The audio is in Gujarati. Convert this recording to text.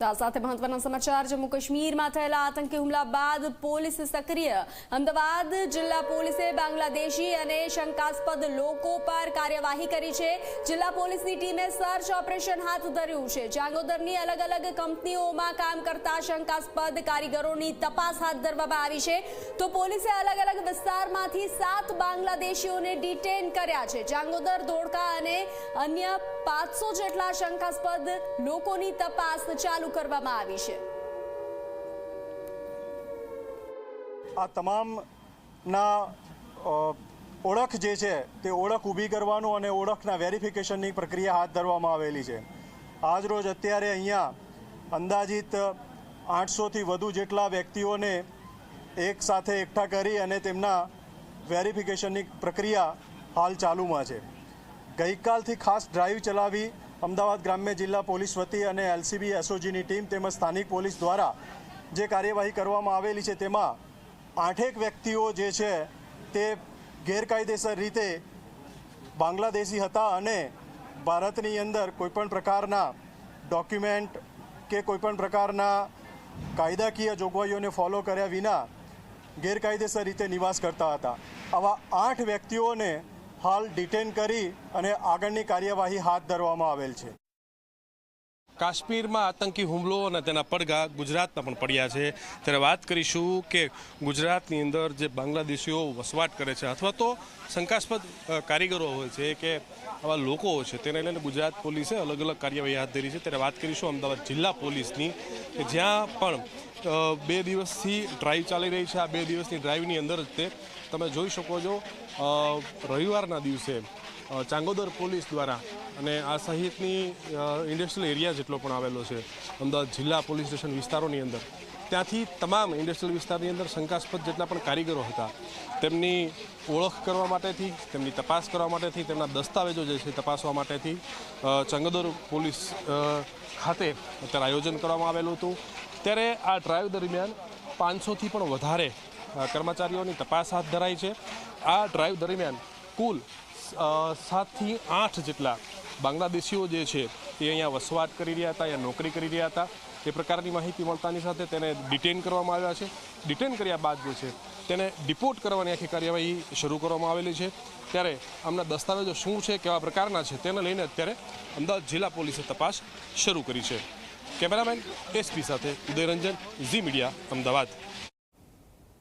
સાથે મહત્વના સમાચાર જમ્મુ કાશ્મીરમાં થયેલા આતંકી હુમલા બાદ પોલીસ સક્રિય અમદાવાદ જિલ્લા પોલીસે બાંગ્લાદેશી અને શંકાસ્પદ લોકો પર કાર્યવાહી કરી છે। જિલ્લા પોલીસની ટીમે સર્ચ ઓપરેશન હાથ ધર્યું છે। ચાંગોદરની અલગ અલગ કંપનીઓમાં કામ કરતા શંકાસ્પદ કારીગરોની તપાસ હાથ ધરવામાં આવી છે। તો પોલીસે અલગ અલગ વિસ્તારમાંથી 7 બાંગ્લાદેશીઓને ડિટેન કર્યા છે। ચાંગોદર ધોળકા અને અન્ય 500 જેટલા શંકાસ્પદ લોકોની તપાસ ચાલુ કરવામાં આવી છે। આ તમામના ઓળખ જે છે તે ઓળખ ઊભી કરવાનું અને ઓળખના વેરિફિકેશનની પ્રક્રિયા હાથ ધરવામાં આવેલી છે। આજ રોજ અત્યારે અહીંયા અંદાજિત 800થી વધુ જેટલા વ્યક્તિઓને એક સાથે એકઠા કરી અને તેમના વેરિફિકેશનની પ્રક્રિયા હાલ ચાલુમાં છે। ગઈકાલથી ખાસ ડ્રાઈવ ચલાવી અમદાવાદ ગ્રામ્ય જિલ્લા પોલીસ વતી અને એલસીબી એસઓજીની ટીમ તેમજ સ્થાનિક પોલીસ દ્વારા જે કાર્યવાહી કરવામાં આવેલી છે તેમાં 8 વ્યક્તિઓ જે છે તે ગેરકાયદેસર રીતે બાંગ્લાદેશી હતા અને ભારતની અંદર કોઈપણ પ્રકારના ડોક્યુમેન્ટ કે કોઈપણ પ્રકારના કાયદાકીય જોગવાઈઓને ફોલો કર્યા વિના ગેરકાયદેસર રીતે નિવાસ કરતા હતા। આવા 8 વ્યક્તિઓને હાલ ડિટેન કરી અને આગળની કાર્યવાહી હાથ ધરવામાં આવેલ છે। કાશ્મીરમાં આતંકી હુમલો અને તેના પડઘા ગુજરાતમાં પણ પડ્યા છે। ત્યારે વાત કરીશું કે ગુજરાતની અંદર જે બાંગ્લાદેશીઓ વસવાટ કરે છે અથવા તો શંકાસ્પદ કારીગરો હોય છે કે આવા લોકો હોય છે તેને લઈને ગુજરાત પોલીસે અલગ અલગ કાર્યવાહી હાથ ધરી છે। ત્યારે વાત કરીશું અમદાવાદ જિલ્લા પોલીસની કે જ્યાં પણ 2 દિવસથી ડ્રાઈવ ચાલી રહી છે। આ 2 દિવસની ડ્રાઈવની અંદર જ તે તમે જોઈ શકો છો રવિવારના દિવસે ચાંગોદર પોલીસ દ્વારા અને આ સહિતની ઇન્ડસ્ટ્રીયલ એરિયા જેટલો પણ આવેલો છે અમદાવાદ જિલ્લા પોલીસ સ્ટેશન વિસ્તારોની અંદર, ત્યાંથી તમામ ઇન્ડસ્ટ્રીયલ વિસ્તારની અંદર શંકાસ્પદ જેટલા પણ કારીગરો હતા તેમની ઓળખ કરવા માટેથી, તેમની તપાસ કરવા માટેથી, તેમના દસ્તાવેજો જે છે તપાસવા માટેથી ચાંગોદર પોલીસ ખાતે અત્યારે આયોજન કરવામાં આવેલું હતું। ત્યારે આ ડ્રાઈવ દરમિયાન 500થી પણ વધારે કર્મચારીઓની તપાસ હાથ ધરાઈ છે। આ ડ્રાઈવ દરમિયાન કુલ 7થી 8 જેટલા બાંગ્લાદેશીઓ જે છે તે અહીંયા વસવાટ કરી રહ્યા હતા, અહીંયા નોકરી કરી રહ્યા હતા એ પ્રકારની માહિતી મળતાની સાથે તેને ડિટેન કરવામાં આવ્યા છે। ડિટેન કર્યા બાદ જે છે તેને ડિપોર્ટ કરવાની આખી કાર્યવાહી શરૂ કરવામાં આવેલી છે। ત્યારે આમના દસ્તાવેજો શું છે, કેવા પ્રકારના છે તેને લઈને અત્યારે અમદાવાદ જિલ્લા પોલીસે તપાસ શરૂ કરી છે। કેમેરામેન એસપી સાથે ઉદયરંજન, ઝી મીડિયા, અમદાવાદ।